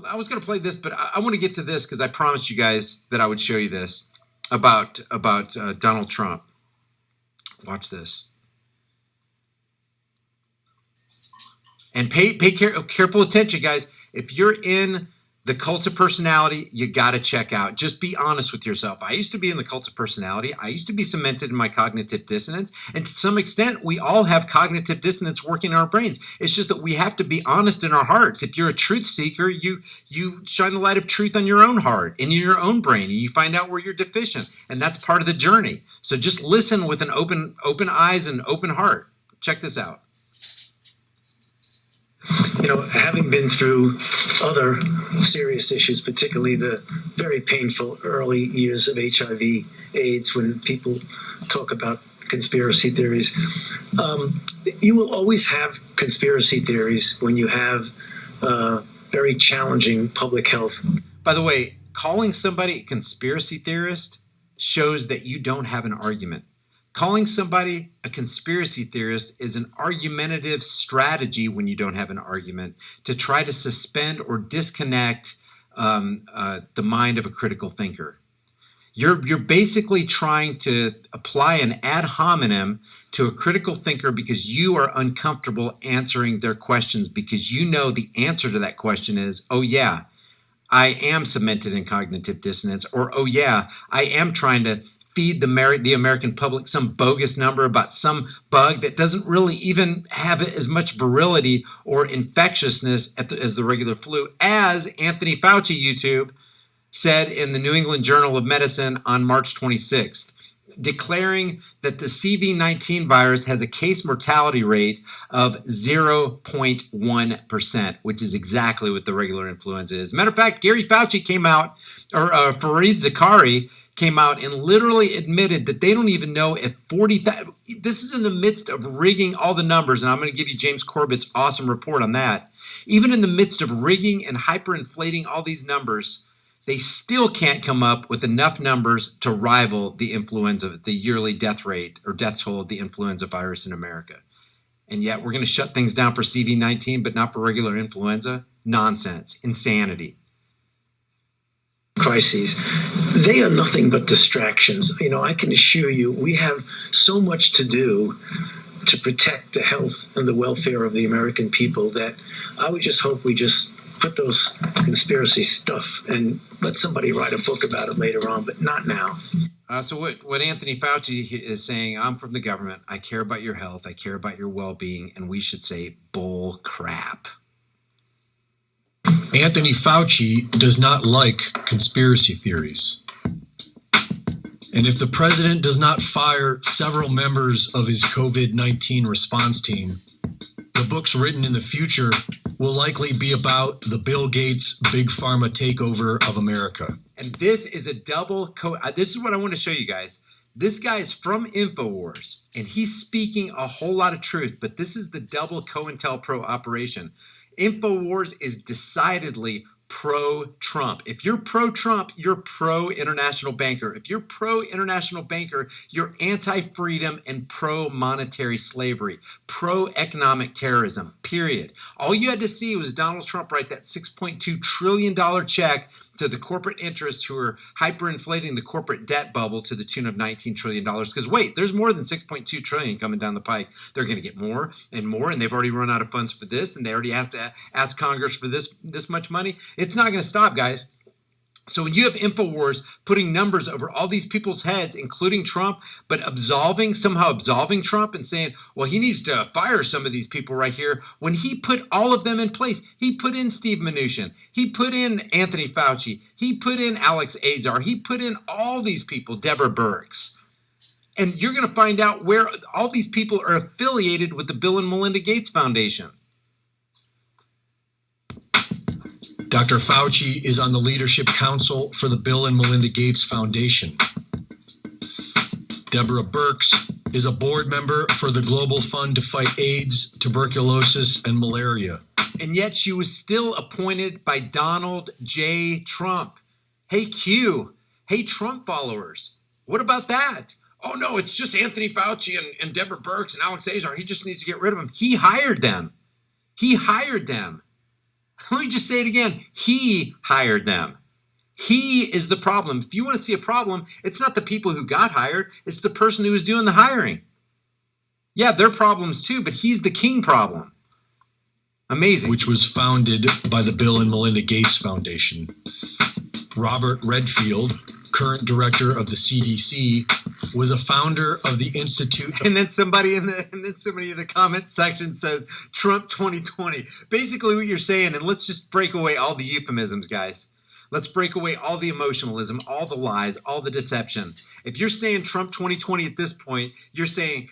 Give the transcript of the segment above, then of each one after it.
I was going to play this, but I want to get to this because I promised you guys that I would show you this about Donald Trump. Watch this. And pay careful attention, guys. If you're in the cult of personality, you got to check out. Just be honest with yourself. I used to be in the cult of personality. I used to be cemented in my cognitive dissonance. And to some extent, we all have cognitive dissonance working in our brains. It's just that we have to be honest in our hearts. If you're a truth seeker, you shine the light of truth on your own heart and in your own brain, and you find out where you're deficient. And that's part of the journey. So just listen with an open eyes and open heart. Check this out. You know, having been through other serious issues, particularly the very painful early years of HIV/AIDS, when people talk about conspiracy theories, you will always have conspiracy theories when you have very challenging public health. By the way, calling somebody a conspiracy theorist shows that you don't have an argument. Calling somebody a conspiracy theorist is an argumentative strategy when you don't have an argument to try to suspend or disconnect the mind of a critical thinker. You're basically trying to apply an ad hominem to a critical thinker because you are uncomfortable answering their questions, because you know the answer to that question is, oh yeah, I am cemented in cognitive dissonance, or oh yeah, I am trying to feed the American public some bogus number about some bug that doesn't really even have as much virility or infectiousness as the regular flu, as Anthony Fauci, YouTube, said in the New England Journal of Medicine on March 26th, declaring that the CV-19 virus has a case mortality rate of 0.1%, which is exactly what the regular influenza is. Matter of fact, Gary Fauci came out, or Fareed Zakaria came out and literally admitted that they don't even know if 40,000, this is in the midst of rigging all the numbers, and I'm going to give you James Corbett's awesome report on that. Even in the midst of rigging and hyperinflating all these numbers, they still can't come up with enough numbers to rival the influenza, the yearly death rate or death toll of the influenza virus in America. And yet we're going to shut things down for CV-19, but not for regular influenza? Nonsense. Insanity. Crises. They are nothing but distractions. You know, I can assure you, we have so much to do to protect the health and the welfare of the American people that I would just hope we just put those conspiracy stuff and let somebody write a book about it later on, but not now. So what Anthony Fauci is saying, I'm from the government. I care about your health. I care about your well-being. And we should say bull crap. Anthony Fauci does not like conspiracy theories. And if the president does not fire several members of his COVID-19 response team, the books written in the future will likely be about the Bill Gates Big Pharma takeover of America. And this is a double this is what I want to show you guys. This guy is from InfoWars, and he's speaking a whole lot of truth, but this is the double COINTELPRO operation. InfoWars is decidedly pro-Trump. If you're pro-Trump, you're pro-international banker. If you're pro-international banker, you're anti-freedom and pro-monetary slavery, pro-economic terrorism, period. All you had to see was Donald Trump write that $6.2 trillion check to the corporate interests who are hyperinflating the corporate debt bubble to the tune of $19 trillion. Because wait, there's more than $6.2 trillion coming down the pike. They're going to get more and more, and they've already run out of funds for this, and they already have to ask Congress for this much money. It's not going to stop, guys. So when you have InfoWars putting numbers over all these people's heads, including Trump, but somehow absolving Trump and saying, well, he needs to fire some of these people right here. When he put all of them in place, he put in Steve Mnuchin, he put in Anthony Fauci, he put in Alex Azar, he put in all these people, Deborah Birx. And you're going to find out where all these people are affiliated with the Bill and Melinda Gates Foundation. Dr. Fauci is on the Leadership Council for the Bill and Melinda Gates Foundation. Deborah Birx is a board member for the Global Fund to Fight AIDS, Tuberculosis, and Malaria. And yet she was still appointed by Donald J. Trump. Hey, Q. Hey, Trump followers. What about that? Oh, no, it's just Anthony Fauci and Deborah Birx and Alex Azar. He just needs to get rid of them. He hired them. He hired them. Let me just say it again. He hired them. He is the problem. If you want to see a problem, it's not the people who got hired. It's the person who was doing the hiring. Yeah, they're problems too, but he's the king problem. Amazing. Which was founded by the Bill and Melinda Gates Foundation. Robert Redfield, current director of the CDC, was a founder of the Institute. And then somebody in the comment section says Trump 2020. Basically what you're saying, and let's just break away all the euphemisms, guys. Let's break away all the emotionalism, all the lies, all the deception. If you're saying Trump 2020 at this point, you're saying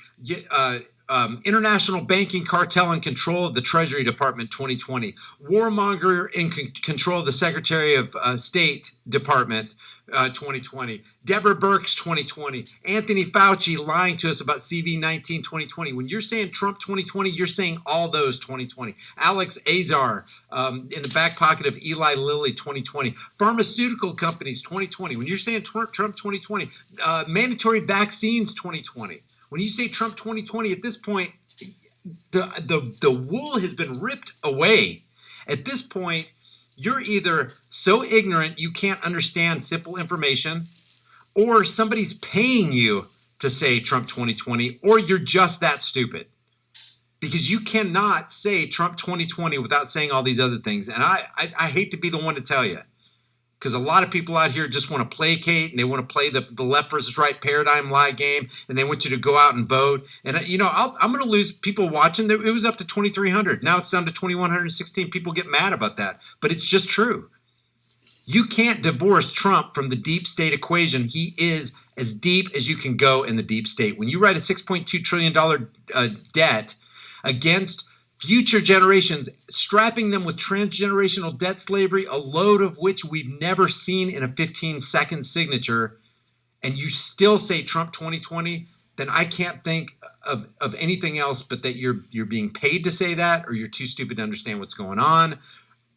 international banking cartel in control of the Treasury Department 2020, warmonger in control of the Secretary of State Department 2020, Deborah Birx 2020, Anthony Fauci lying to us about CV19 2020. When you're saying Trump 2020, you're saying all those 2020. Alex Azar in the back pocket of Eli Lilly 2020, pharmaceutical companies 2020. When you're saying Trump 2020, mandatory vaccines 2020. When you say Trump 2020, at this point, the wool has been ripped away. At this point, you're either so ignorant you can't understand simple information, or somebody's paying you to say Trump 2020, or you're just that stupid. Because you cannot say Trump 2020 without saying all these other things. And I hate to be the one to tell you. Because a lot of people out here just want to placate, and they want to play the left versus right paradigm lie game, and they want you to go out and vote. And, I'm going to lose people watching. It was up to 2,300. Now it's down to 2,116. People get mad about that. But it's just true. You can't divorce Trump from the deep state equation. He is as deep as you can go in the deep state. When you write a $6.2 trillion debt against future generations, strapping them with transgenerational debt slavery, a load of which we've never seen in a 15-second signature, and you still say Trump 2020, then I can't think of anything else but that you're being paid to say that, or you're too stupid to understand what's going on.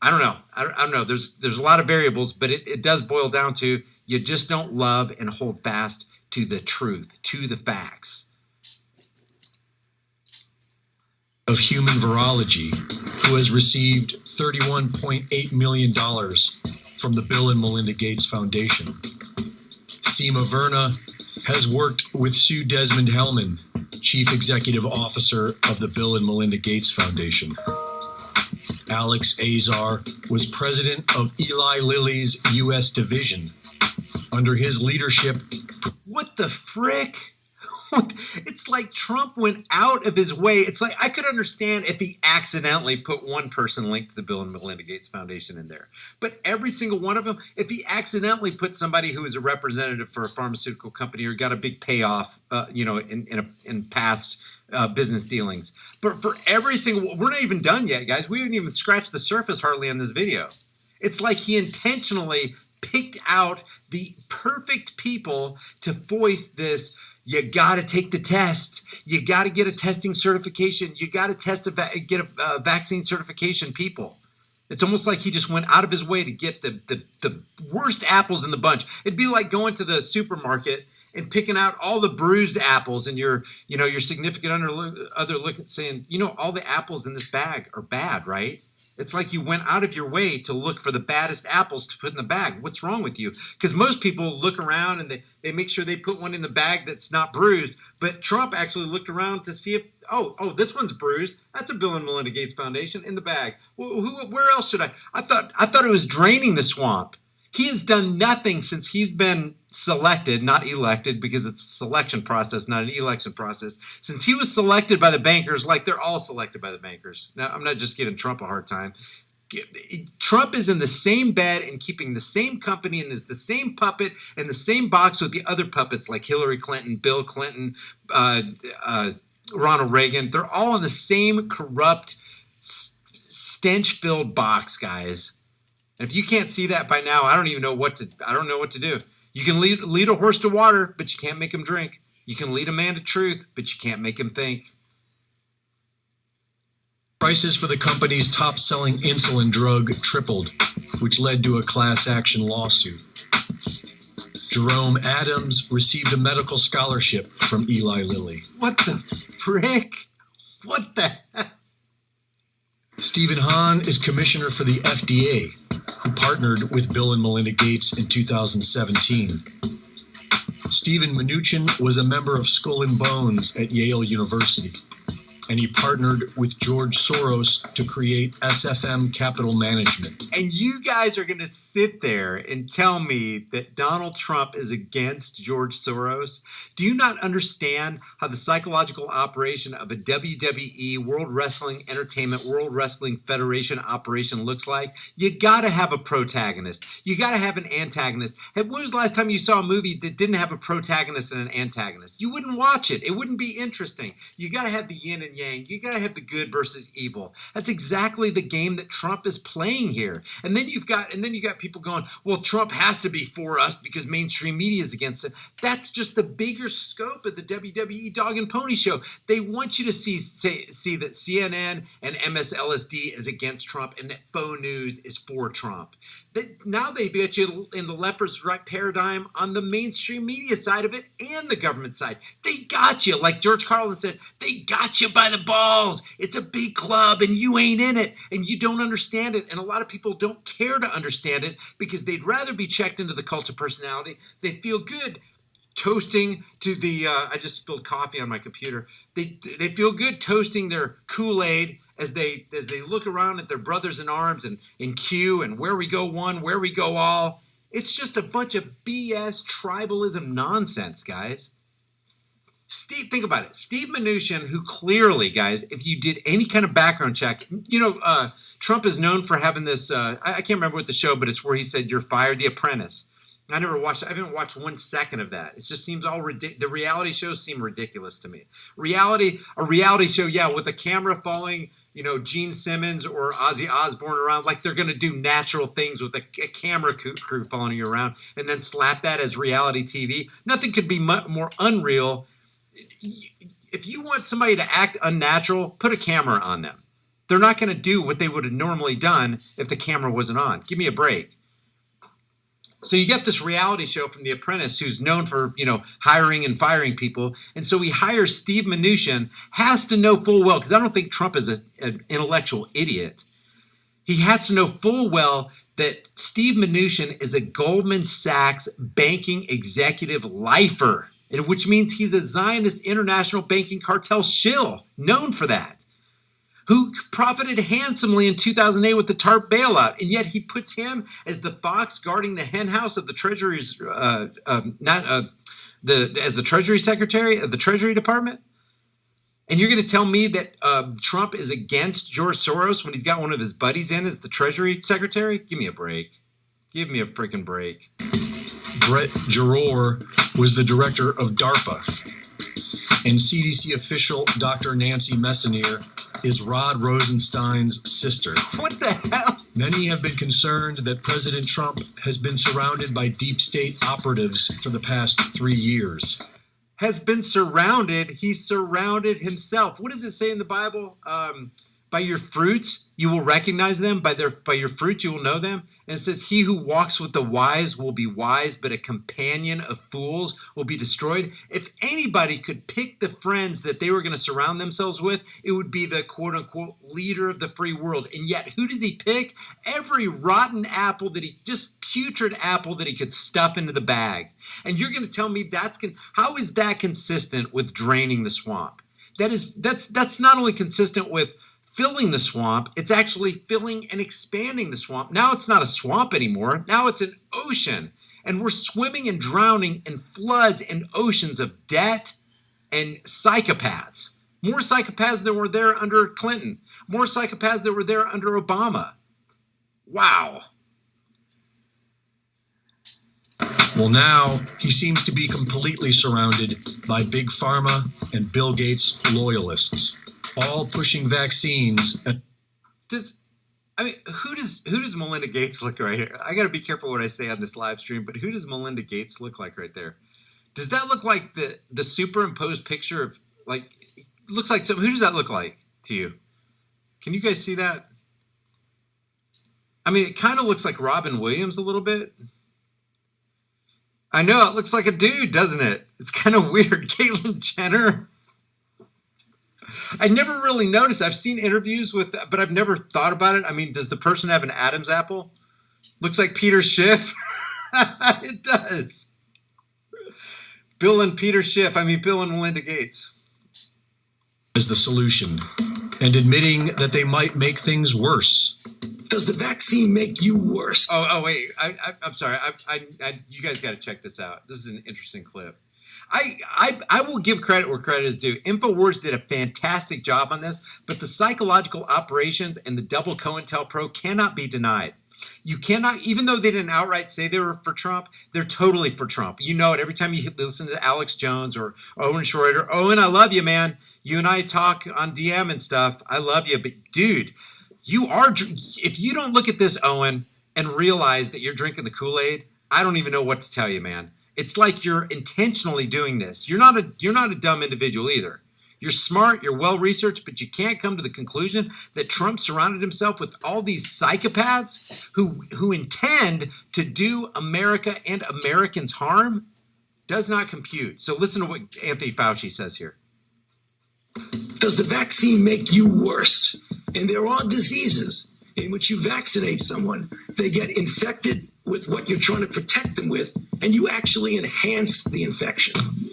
I don't know. I don't know. There's a lot of variables, but it does boil down to you just don't love and hold fast to the truth, to the facts. Of Human Virology, who has received $31.8 million from the Bill and Melinda Gates Foundation. Seema Verna has worked with Sue Desmond-Hellmann, Chief Executive Officer of the Bill and Melinda Gates Foundation. Alex Azar was president of Eli Lilly's U.S. division. Under his leadership... What the frick? It's like Trump went out of his way. It's like I could understand if he accidentally put one person linked to the Bill and Melinda Gates Foundation in there. But every single one of them, if he accidentally put somebody who is a representative for a pharmaceutical company or got a big payoff, in past business dealings. But for every single, we're not even done yet, guys. We haven't even scratched the surface hardly on this video. It's like he intentionally picked out the perfect people to voice this You got to take the test. You got to get a testing certification. You got to get a vaccine certification, people. It's almost like he just went out of his way to get the worst apples in the bunch. It'd be like going to the supermarket and picking out all the bruised apples, and your significant other looking saying, all the apples in this bag are bad, right? It's like you went out of your way to look for the baddest apples to put in the bag. What's wrong with you? Because most people look around and they make sure they put one in the bag that's not bruised. But Trump actually looked around to see if, this one's bruised. That's a Bill and Melinda Gates Foundation in the bag. Where else should I? I thought it was draining the swamp. He has done nothing since he's been selected, not elected, because it's a selection process, not an election process. Since he was selected by the bankers, like they're all selected by the bankers. Now, I'm not just giving Trump a hard time. Trump is in the same bed and keeping the same company and is the same puppet in the same box with the other puppets like Hillary Clinton, Bill Clinton, Ronald Reagan. They're all in the same corrupt, stench-filled box, guys. And if you can't see that by now, I don't know what to do. You can lead a horse to water, but you can't make him drink. You can lead a man to truth, but you can't make him think. Prices for the company's top-selling insulin drug tripled, which led to a class action lawsuit. Jerome Adams received a medical scholarship from Eli Lilly. What the frick? What the heck? Stephen Hahn is commissioner for the FDA, who partnered with Bill and Melinda Gates in 2017. Stephen Mnuchin was a member of Skull and Bones at Yale University, and he partnered with George Soros to create SFM Capital Management. And you guys are going to sit there and tell me that Donald Trump is against George Soros? Do you not understand how the psychological operation of a WWE, World Wrestling Entertainment, World Wrestling Federation operation looks like? You got to have a protagonist. You got to have an antagonist. When was the last time you saw a movie that didn't have a protagonist and an antagonist? You wouldn't watch it. It wouldn't be interesting. You got to have the yin and yang. You got to have the good versus evil. That's exactly the game that Trump is playing here. And then you got people going, well, Trump has to be for us because mainstream media is against it. That's just the bigger scope of the WWE Dog and Pony Show. They want you to see that CNN and MSLSD is against Trump and that faux news is for Trump. Now they've got you in the left's right paradigm on the mainstream media side of it and the government side. They got you, like George Carlin said, they got you by the balls. It's a big club and you ain't in it and you don't understand it. And a lot of people don't care to understand it because they'd rather be checked into the cult of personality. They feel good toasting to the, I just spilled coffee on my computer. They feel good toasting their Kool-Aid as they look around at their brothers in arms and in Q and where we go one, where we go all. It's just a bunch of BS tribalism nonsense, guys. Think about it. Steve Mnuchin, who clearly, guys, if you did any kind of background check, Trump is known for having this, I can't remember what the show, but it's where he said, "You're fired," The Apprentice. I haven't watched 1 second of that. It just seems the reality shows seem ridiculous to me. A reality show, yeah, with a camera following, Gene Simmons or Ozzy Osbourne around, like they're going to do natural things with a camera crew following you around and then slap that as reality TV. Nothing could be more unreal. If you want somebody to act unnatural, put a camera on them. They're not going to do what they would have normally done if the camera wasn't on. Give me a break. So you get this reality show from The Apprentice who's known for, hiring and firing people. And so he hires Steve Mnuchin, has to know full well, because I don't think Trump is an intellectual idiot. He has to know full well that Steve Mnuchin is a Goldman Sachs banking executive lifer, which means he's a Zionist international banking cartel shill, known for that, who profited handsomely in 2008 with the TARP bailout, and yet he puts him as the fox guarding the henhouse of the Treasury's, as the Treasury Secretary of the Treasury Department. And you're going to tell me that Trump is against George Soros when he's got one of his buddies in as the Treasury Secretary? Give me a break. Give me a freaking break. Brett Giroir was the director of DARPA, and CDC official Dr. Nancy Messonnier is Rod Rosenstein's sister. What the hell? Many have been concerned that President Trump has been surrounded by deep state operatives for the past 3 years. has been surrounded. He's surrounded himself. What does it say in the Bible? By your fruits you will recognize them. By your fruits you will know them. And it says, he who walks with the wise will be wise, but a companion of fools will be destroyed. If anybody could pick the friends that they were going to surround themselves with, it would be the quote unquote leader of the free world. And yet, who does he pick? Every rotten apple just putrid apple that he could stuff into the bag. And you're going to tell me how is that consistent with draining the swamp? That's not only consistent with filling the swamp, it's actually filling and expanding the swamp. Now it's not a swamp anymore. Now it's an ocean. And we're swimming and drowning in floods and oceans of debt and psychopaths. More psychopaths than were there under Clinton. More psychopaths than were there under Obama. Wow. Well, now he seems to be completely surrounded by Big Pharma and Bill Gates loyalists, all pushing vaccines at who does Melinda Gates look right here? I got to be careful what I say on this live stream, but who does Melinda Gates look like right there? Does that look like the superimposed picture of, like, looks like who does that look like to you? Can you guys see that? I mean, it kind of looks like Robin Williams a little bit. I know, it looks like a dude, doesn't it? It's kind of weird. Caitlyn Jenner. I never really noticed. I've seen interviews but I've never thought about it. I mean, does the person have an Adam's apple? Looks like Peter Schiff. It does. Bill and Melinda Gates. as the solution, and admitting that they might make things worse. Does the vaccine make you worse? Oh, wait. I'm sorry. You guys got to check this out. This is an interesting clip. I will give credit where credit is due. InfoWars did a fantastic job on this, but the psychological operations and the double COINTELPRO cannot be denied. You cannot, even though they didn't outright say they were for Trump, they're totally for Trump. You know it every time you listen to Alex Jones or Owen Schroeder. Owen, I love you, man. You and I talk on DM and stuff. I love you. But dude, if you don't look at this, Owen, and realize that you're drinking the Kool-Aid, I don't even know what to tell you, man. It's like you're intentionally doing this. You're not a dumb individual either. You're smart, you're well-researched, but you can't come to the conclusion that Trump surrounded himself with all these psychopaths who intend to do America and Americans harm. Does not compute. So listen to what Anthony Fauci says here. Does the vaccine make you worse? And there are diseases in which you vaccinate someone, they get infected with what you're trying to protect them with, and you actually enhance the infection.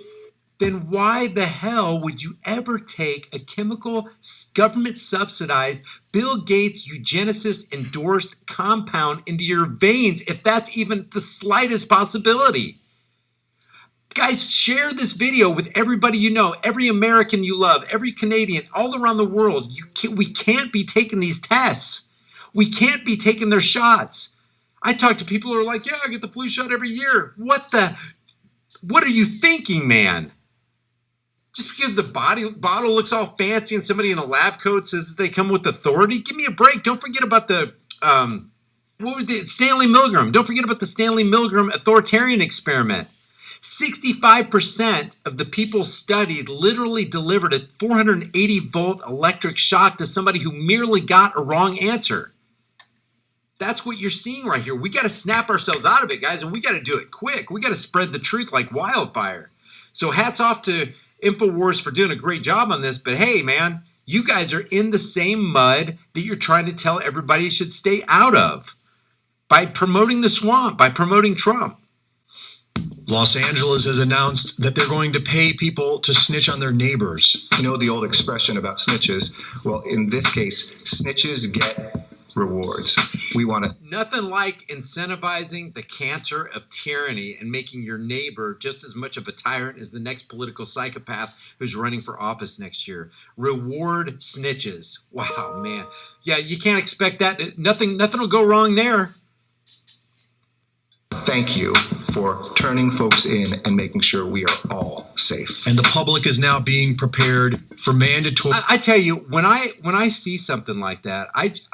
Then why the hell would you ever take a chemical, government-subsidized, Bill Gates eugenicist endorsed compound into your veins if that's even the slightest possibility? Guys, share this video with everybody you know, every American you love, every Canadian, all around the world. We can't be taking these tests. We can't be taking their shots. I talk to people who are like, yeah, I get the flu shot every year. What are you thinking, man? Just because the bottle looks all fancy and somebody in a lab coat says that they come with authority, give me a break. Don't forget about Stanley Milgram. Don't forget about the Stanley Milgram authoritarian experiment. 65% of the people studied literally delivered a 480-volt electric shock to somebody who merely got a wrong answer. That's what you're seeing right here. We got to snap ourselves out of it, guys, and we got to do it quick. We got to spread the truth like wildfire. So hats off to InfoWars for doing a great job on this. But hey, man, you guys are in the same mud that you're trying to tell everybody should stay out of by promoting the swamp, by promoting Trump. Los Angeles has announced that they're going to pay people to snitch on their neighbors. You know the old expression about snitches? Well, in this case, snitches get rewards. We want to. Nothing like incentivizing the cancer of tyranny and making your neighbor just as much of a tyrant as the next political psychopath who's running for office next year. Reward snitches. Wow, man. Yeah, you can't expect that. Nothing will go wrong there. Thank you for turning folks in and making sure we are all safe. And the public is now being prepared for mandatory. I tell you, when I see something like that,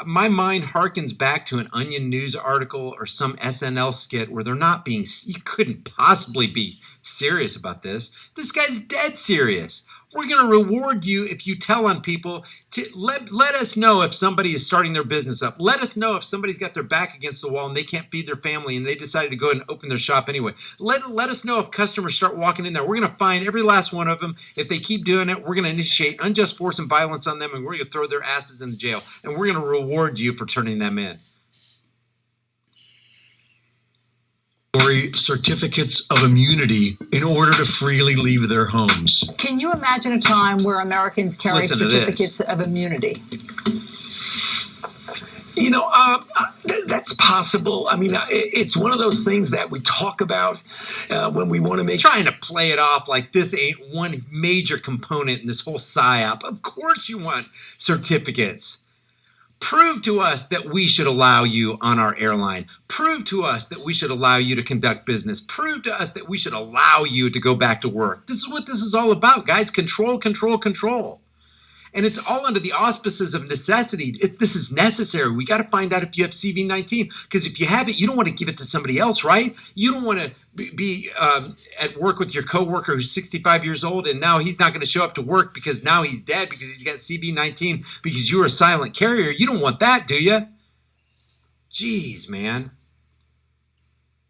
my mind harkens back to an Onion News article or some SNL skit where they're not being. You couldn't possibly be serious about this. This guy's dead serious. We're going to reward you if you tell on people. To let us know if somebody is starting their business up. Let us know if somebody's got their back against the wall and they can't feed their family and they decided to go and open their shop anyway. Let us know if customers start walking in there. We're going to find every last one of them. If they keep doing it, we're going to initiate unjust force and violence on them, and we're going to throw their asses in jail. And we're going to reward you for turning them in. Certificates of immunity in order to freely leave their homes. Can you imagine a time where Americans carry Listen to certificates of immunity? You know, that's possible. I mean, it's one of those things that we talk about when we want to make. Trying to play it off like this ain't one major component in this whole psyop. Of course you want certificates. Prove to us that we should allow you on our airline. Prove to us that we should allow you to conduct business. Prove to us that we should allow you to go back to work. This is what this is all about, guys. Control, control, control. And it's all under the auspices of necessity. This is necessary. We got to find out if you have CV-19. Because if you have it, you don't want to give it to somebody else, right? You don't want to be at work with your coworker who's 65 years old and now he's not going to show up to work because now he's dead because he's got CV-19 because you're a silent carrier. You don't want that, do you? Jeez, man.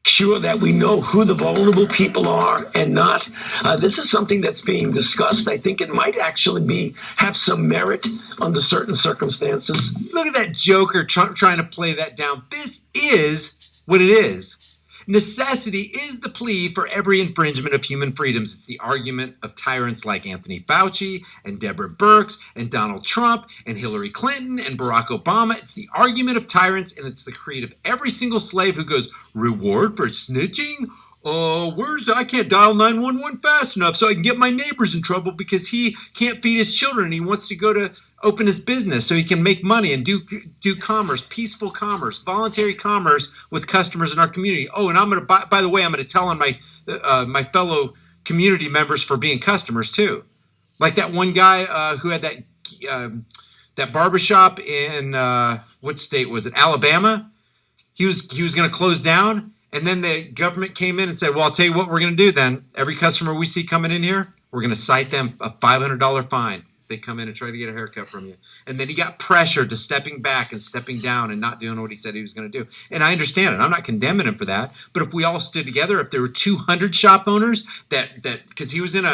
Sure that we know who the vulnerable people are and not. This is something that's being discussed. I think it might actually have some merit under certain circumstances. Look at that joker trying to play that down. This is what it is. Necessity is the plea for every infringement of human freedoms. It's the argument of tyrants like Anthony Fauci and Deborah Birx and Donald Trump and Hillary Clinton and Barack Obama. It's the argument of tyrants, and it's the creed of every single slave who goes, reward for snitching? I can't dial 911 fast enough so I can get my neighbors in trouble because he can't feed his children and he wants to go to open his business so he can make money and do commerce, peaceful commerce, voluntary commerce with customers in our community. Oh, and I'm going to, by the way, I'm going to tell on my fellow community members for being customers too. Like that one guy who had that barbershop in, what state was it? Alabama. He was going to close down. And then the government came in and said, well, I'll tell you what we're going to do then. Every customer we see coming in here, we're going to cite them a $500 fine if they come in and try to get a haircut from you. And then he got pressured to stepping back and stepping down and not doing what he said he was going to do. And I understand it. I'm not condemning him for that. But if we all stood together, if there were 200 shop owners that because he was in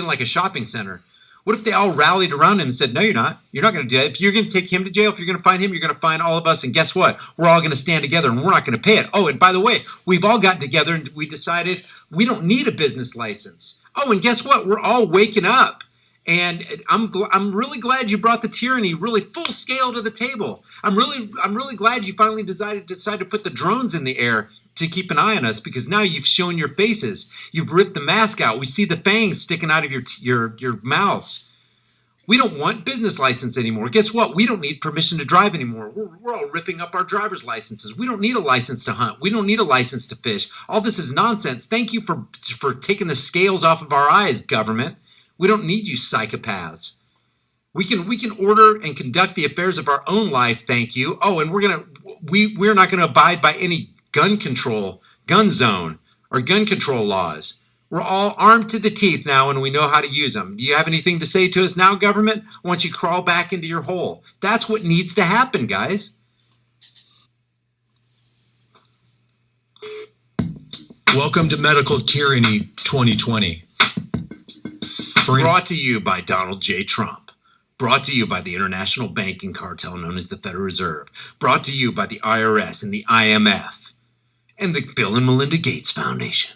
like a shopping center. What if they all rallied around him and said, no, you're not. You're not going to do that. If you're going to take him to jail, if you're going to find him, you're going to find all of us. And guess what? We're all going to stand together and we're not going to pay it. Oh, and by the way, we've all gotten together and we decided we don't need a business license. Oh, and guess what? We're all waking up. And I'm really glad you brought the tyranny really full scale to the table. I'm really glad you finally decided to put the drones in the air to keep an eye on us because now you've shown your faces. You've ripped the mask out. We see the fangs sticking out of your mouths. We don't want business license anymore. Guess what? We don't need permission to drive anymore. We're all ripping up our driver's licenses. We don't need a license to hunt. We don't need a license to fish. All this is nonsense. Thank you for taking the scales off of our eyes, government. We don't need you psychopaths. We can order and conduct the affairs of our own life, thank you. Oh, and we're not gonna abide by any gun zone, or gun control laws. We're all armed to the teeth now and we know how to use them. Do you have anything to say to us now, government? Why don't you crawl back into your hole? That's what needs to happen, guys. Welcome to Medical Tyranny 2020. Brought to you by Donald J. Trump. Brought to you by the international banking cartel known as the Federal Reserve. Brought to you by the IRS and the IMF. And the Bill and Melinda Gates Foundation.